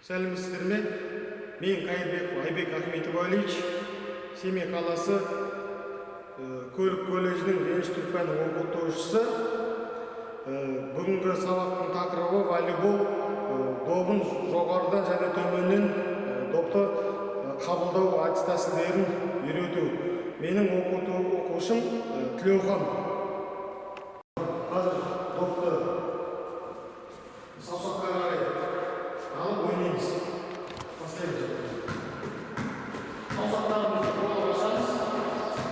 Сәлеметсіздер ме? Мен Қайырбеков Айбек Ахметович, Семей қаласы көлік колледжінің Реніш Түркпәннің оқытушысы. Бүгінгі сабақтың тақырыбы волейбол добын жоғарыдан және төменнен допты қабылдау әдіс тәсілдерін үйрету. Менің оқушым Тілеухан. Қазір допты саусаққа қарай алып ойнаймыз. Бастаймыз. Саусақтарымызды қолға ашамыз.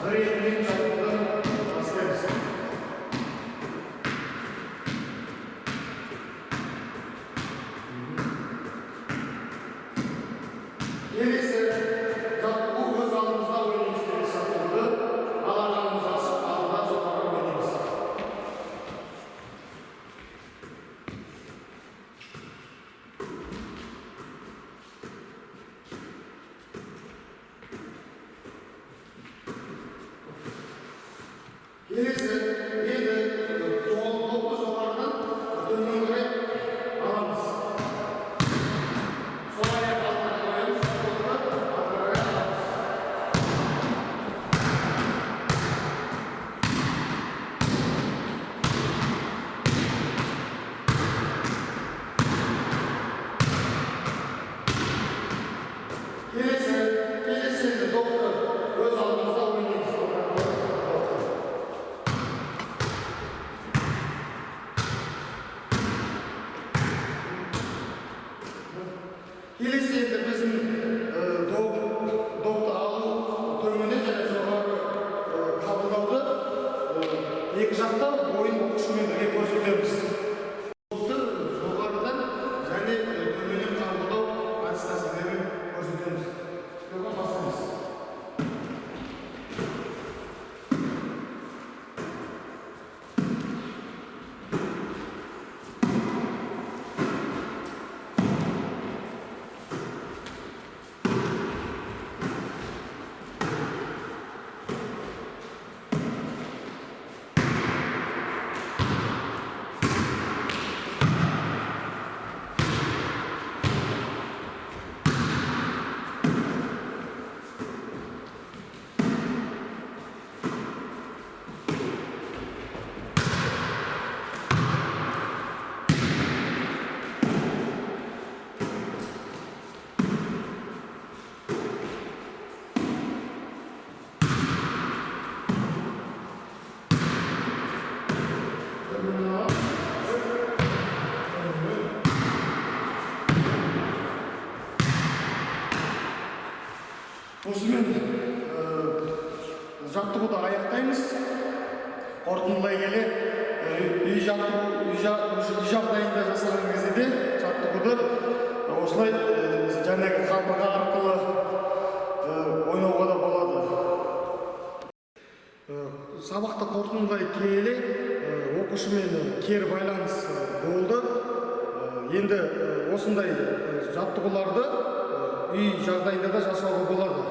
Бір екіден жаттығудан бастаймыз. Келесі жаттығу өз алдымызда ойнаймыз. Келесі жаттығуды алақанымызды ашып алдыдан жоғары ойнаймыз. Келесі енді допты жоғарыдан төмен қарай аламыз. Сол аяқ алдына қоямыз, допты ары қарай аламыз. Келесі енді допты өз алдымызда ойнаймыз. Келесі енді біздің допты алу төменнен және жоғары қабылдауды екі жақта ойын оқушымен бірге көрсетеміз. Допты жоғарыдан және төменнен қабылдау әдіс тәсілдерін көрсетеміз. Бастаймыз. Осымен жаттығуды аяқтаймыз. Қорытындылай келе, үй жағдайында жасаған кезде де жаттығуды осылай жаңағы қабырға арқылы ойнауға да болады. Сабақты қорытындылай келе, оқушымен кері байланыс болды. Енді осындай жаттығуларды үй жағдайында да жасауға болады.